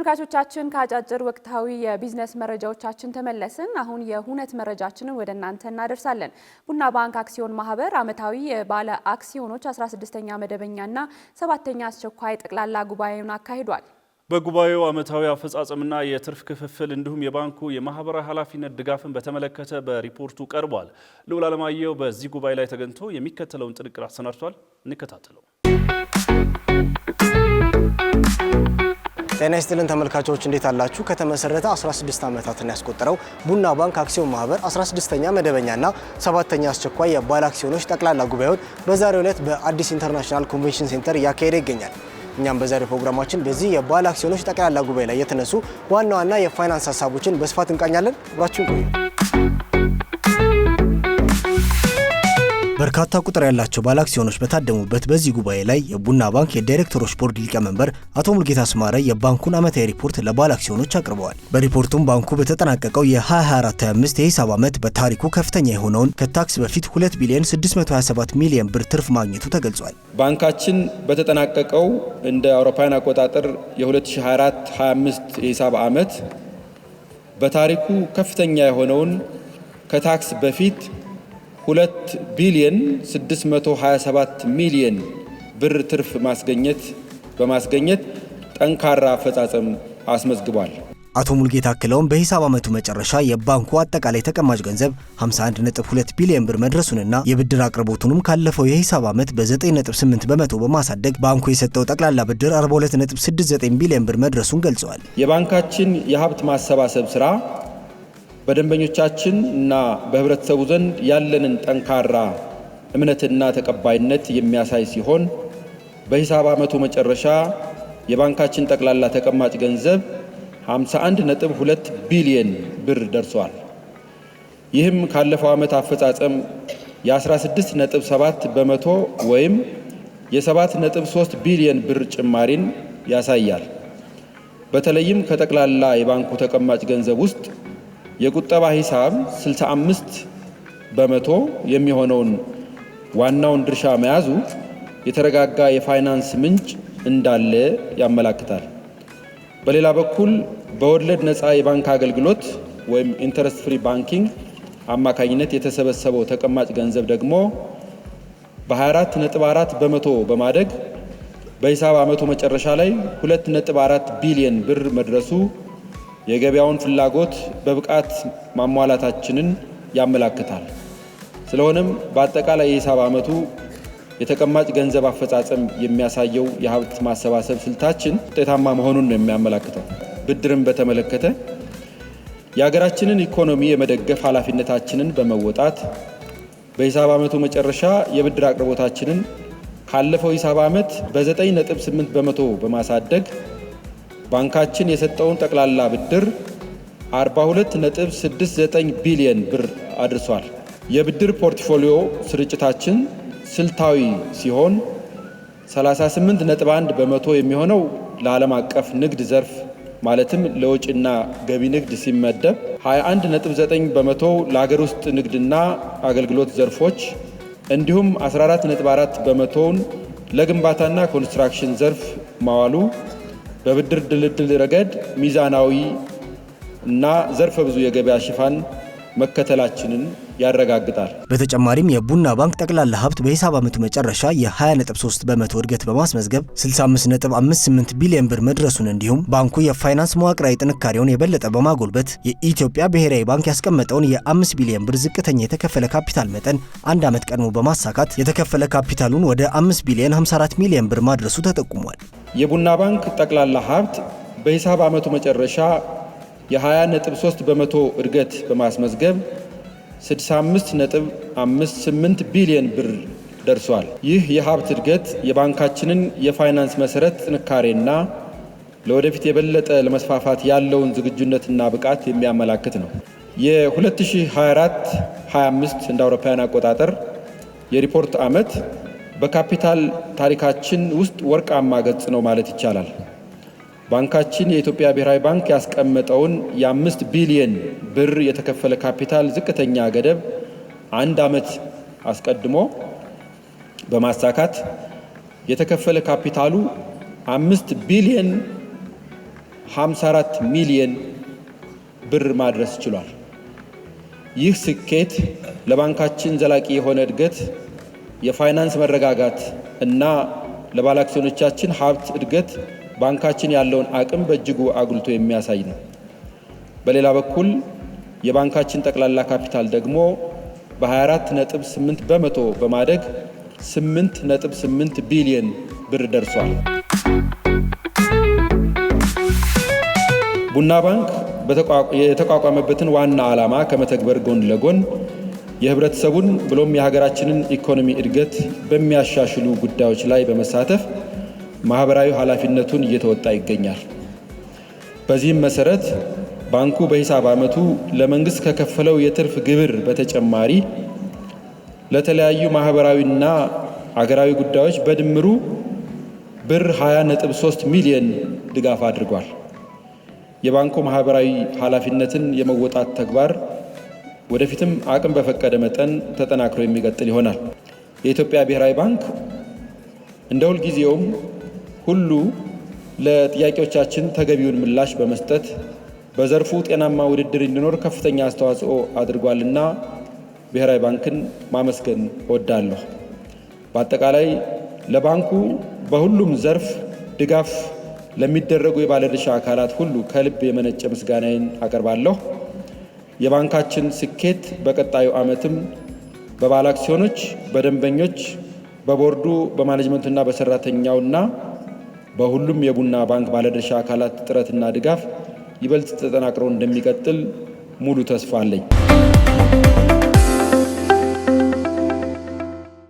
ተመልካቾቻችን ከአጫጭር ወቅታዊ የቢዝነስ መረጃዎቻችን ተመለስን። አሁን የሁነት መረጃችንን ወደ እናንተ እናደርሳለን። ቡና ባንክ አክሲዮን ማህበር ዓመታዊ የባለ አክሲዮኖች 16ኛ መደበኛና 7ኛ አስቸኳይ ጠቅላላ ጉባኤውን አካሂዷል። በጉባኤው ዓመታዊ አፈጻጸምና የትርፍ ክፍፍል እንዲሁም የባንኩ የማህበራዊ ኃላፊነት ድጋፍን በተመለከተ በሪፖርቱ ቀርቧል። ልዑል አለማየሁ በዚህ ጉባኤ ላይ ተገኝቶ የሚከተለውን ጥንቅር አሰናድቷል። እንከታተለው። ጤና ይስጥልን ተመልካቾች እንዴት አላችሁ? ከተመሰረተ 16 ዓመታትን ያስቆጠረው ቡና ባንክ አክሲዮን ማህበር 16ኛ መደበኛና 7ኛ አስቸኳይ የባለ አክሲዮኖች ጠቅላላ ጉባኤውን በዛሬው ዕለት በአዲስ ኢንተርናሽናል ኮንቬንሽን ሴንተር እያካሄደ ይገኛል። እኛም በዛሬው ፕሮግራማችን በዚህ የባለ አክሲዮኖች ጠቅላላ ጉባኤ ላይ የተነሱ ዋና ዋና የፋይናንስ ሀሳቦችን በስፋት እንቃኛለን። አብራችሁን ቆዩ። በርካታ ቁጥር ያላቸው ባለ አክሲዮኖች በታደሙበት በዚህ ጉባኤ ላይ የቡና ባንክ የዳይሬክተሮች ቦርድ ሊቀመንበር አቶ ሙልጌታ አስማረ የባንኩን ዓመታዊ ሪፖርት ለባለ አክሲዮኖች አቅርበዋል። በሪፖርቱም ባንኩ በተጠናቀቀው የ2024/25 የሂሳብ ዓመት በታሪኩ ከፍተኛ የሆነውን ከታክስ በፊት 2 ቢሊዮን 627 ሚሊዮን ብር ትርፍ ማግኘቱ ተገልጿል። ባንካችን በተጠናቀቀው እንደ አውሮፓውያን አቆጣጠር የ2024/25 የሂሳብ ዓመት በታሪኩ ከፍተኛ የሆነውን ከታክስ በፊት 2 ቢሊዮን 627 ሚሊዮን ብር ትርፍ በማስገኘት ጠንካራ አፈጻጸም አስመዝግቧል። አቶ ሙልጌታ አክለውም በሂሳብ ዓመቱ መጨረሻ የባንኩ አጠቃላይ ተቀማጭ ገንዘብ 51.2 ቢሊዮን ብር መድረሱንና የብድር አቅርቦቱንም ካለፈው የሂሳብ ዓመት በ9.8 በመቶ በማሳደግ ባንኩ የሰጠው ጠቅላላ ብድር 42.69 ቢሊዮን ብር መድረሱን ገልጸዋል። የባንካችን የሀብት ማሰባሰብ ስራ በደንበኞቻችን እና በህብረተሰቡ ዘንድ ያለንን ጠንካራ እምነትና ተቀባይነት የሚያሳይ ሲሆን በሂሳብ ዓመቱ መጨረሻ የባንካችን ጠቅላላ ተቀማጭ ገንዘብ 51.2 ቢሊዮን ብር ደርሷል። ይህም ካለፈው ዓመት አፈጻጸም የ16.7 በመቶ ወይም የ7.3 ቢሊዮን ብር ጭማሪን ያሳያል። በተለይም ከጠቅላላ የባንኩ ተቀማጭ ገንዘብ ውስጥ የቁጠባ ሂሳብ 65 በመቶ የሚሆነውን ዋናውን ድርሻ መያዙ የተረጋጋ የፋይናንስ ምንጭ እንዳለ ያመለክታል። በሌላ በኩል በወለድ ነፃ የባንክ አገልግሎት ወይም ኢንተረስት ፍሪ ባንኪንግ አማካኝነት የተሰበሰበው ተቀማጭ ገንዘብ ደግሞ በ24.4 በመቶ በማደግ በሂሳብ ዓመቱ መጨረሻ ላይ 2.4 ቢሊዮን ብር መድረሱ የገበያውን ፍላጎት በብቃት ማሟላታችንን ያመለክታል። ስለሆነም በአጠቃላይ የሂሳብ ዓመቱ የተቀማጭ ገንዘብ አፈጻጸም የሚያሳየው የሀብት ማሰባሰብ ስልታችን ውጤታማ መሆኑን ነው የሚያመለክተው። ብድርን በተመለከተ የሀገራችንን ኢኮኖሚ የመደገፍ ኃላፊነታችንን በመወጣት በሂሳብ ዓመቱ መጨረሻ የብድር አቅርቦታችንን ካለፈው ሂሳብ ዓመት በ9.8 በመቶ በማሳደግ ባንካችን የሰጠውን ጠቅላላ ብድር 42.69 ቢሊዮን ብር አድርሷል። የብድር ፖርትፎሊዮ ስርጭታችን ስልታዊ ሲሆን 38.1 በመቶ የሚሆነው ለዓለም አቀፍ ንግድ ዘርፍ ማለትም ለውጭና ገቢ ንግድ ሲመደብ 21.9 በመቶ ለሀገር ውስጥ ንግድና አገልግሎት ዘርፎች እንዲሁም 14.4 በመቶውን ለግንባታና ኮንስትራክሽን ዘርፍ ማዋሉ በብድር ድልድል ረገድ ሚዛናዊ እና ዘርፈ ብዙ የገበያ ሽፋን መከተላችንን ያረጋግጣል። በተጨማሪም የቡና ባንክ ጠቅላላ ሀብት በሂሳብ ዓመቱ መጨረሻ የ20.3 በመቶ እድገት በማስመዝገብ 65.58 ቢሊዮን ብር መድረሱን እንዲሁም ባንኩ የፋይናንስ መዋቅራዊ ጥንካሬውን የበለጠ በማጎልበት የኢትዮጵያ ብሔራዊ ባንክ ያስቀመጠውን የ5 ቢሊዮን ብር ዝቅተኛ የተከፈለ ካፒታል መጠን አንድ ዓመት ቀድሞ በማሳካት የተከፈለ ካፒታሉን ወደ 5 ቢሊዮን 54 ሚሊዮን ብር ማድረሱ ተጠቁሟል። የቡና ባንክ ጠቅላላ ሀብት በሂሳብ ዓመቱ መጨረሻ የ20.3 በመቶ እድገት በማስመዝገብ 65.58 ቢሊዮን ብር ደርሷል። ይህ የሀብት እድገት የባንካችንን የፋይናንስ መሰረት ጥንካሬና ለወደፊት የበለጠ ለመስፋፋት ያለውን ዝግጁነትና ብቃት የሚያመላክት ነው። የ2024/25 እንደ አውሮፓውያን አቆጣጠር የሪፖርት ዓመት በካፒታል ታሪካችን ውስጥ ወርቃማ ገጽ ነው ማለት ይቻላል። ባንካችን የኢትዮጵያ ብሔራዊ ባንክ ያስቀመጠውን የ5 ቢሊዮን ብር የተከፈለ ካፒታል ዝቅተኛ ገደብ አንድ ዓመት አስቀድሞ በማሳካት የተከፈለ ካፒታሉ 5 ቢሊዮን 54 ሚሊዮን ብር ማድረስ ችሏል። ይህ ስኬት ለባንካችን ዘላቂ የሆነ እድገት፣ የፋይናንስ መረጋጋት እና ለባለአክሲዮኖቻችን ሀብት እድገት ባንካችን ያለውን አቅም በእጅጉ አጉልቶ የሚያሳይ ነው። በሌላ በኩል የባንካችን ጠቅላላ ካፒታል ደግሞ በ24.8 በመቶ በማደግ 8.8 ቢሊዮን ብር ደርሷል። ቡና ባንክ የተቋቋመበትን ዋና ዓላማ ከመተግበር ጎን ለጎን የህብረተሰቡን ብሎም የሀገራችንን ኢኮኖሚ እድገት በሚያሻሽሉ ጉዳዮች ላይ በመሳተፍ ማህበራዊ ኃላፊነቱን እየተወጣ ይገኛል። በዚህም መሰረት ባንኩ በሂሳብ ዓመቱ ለመንግስት ከከፈለው የትርፍ ግብር በተጨማሪ ለተለያዩ ማህበራዊና አገራዊ ጉዳዮች በድምሩ ብር 20.3 ሚሊዮን ድጋፍ አድርጓል። የባንኩ ማህበራዊ ኃላፊነትን የመወጣት ተግባር ወደፊትም አቅም በፈቀደ መጠን ተጠናክሮ የሚቀጥል ይሆናል። የኢትዮጵያ ብሔራዊ ባንክ እንደ ሁልጊዜውም ሁሉ ለጥያቄዎቻችን ተገቢውን ምላሽ በመስጠት በዘርፉ ጤናማ ውድድር እንዲኖር ከፍተኛ አስተዋጽኦ አድርጓልና ብሔራዊ ባንክን ማመስገን እወዳለሁ። በአጠቃላይ ለባንኩ በሁሉም ዘርፍ ድጋፍ ለሚደረጉ የባለድርሻ አካላት ሁሉ ከልብ የመነጨ ምስጋናዬን አቀርባለሁ። የባንካችን ስኬት በቀጣዩ ዓመትም በባለአክሲዮኖች፣ በደንበኞች፣ በቦርዱ፣ በማኔጅመንቱና በሰራተኛውና በሁሉም የቡና ባንክ ባለድርሻ አካላት ጥረትና ድጋፍ ይበልጥ ተጠናክሮ እንደሚቀጥል ሙሉ ተስፋ አለኝ።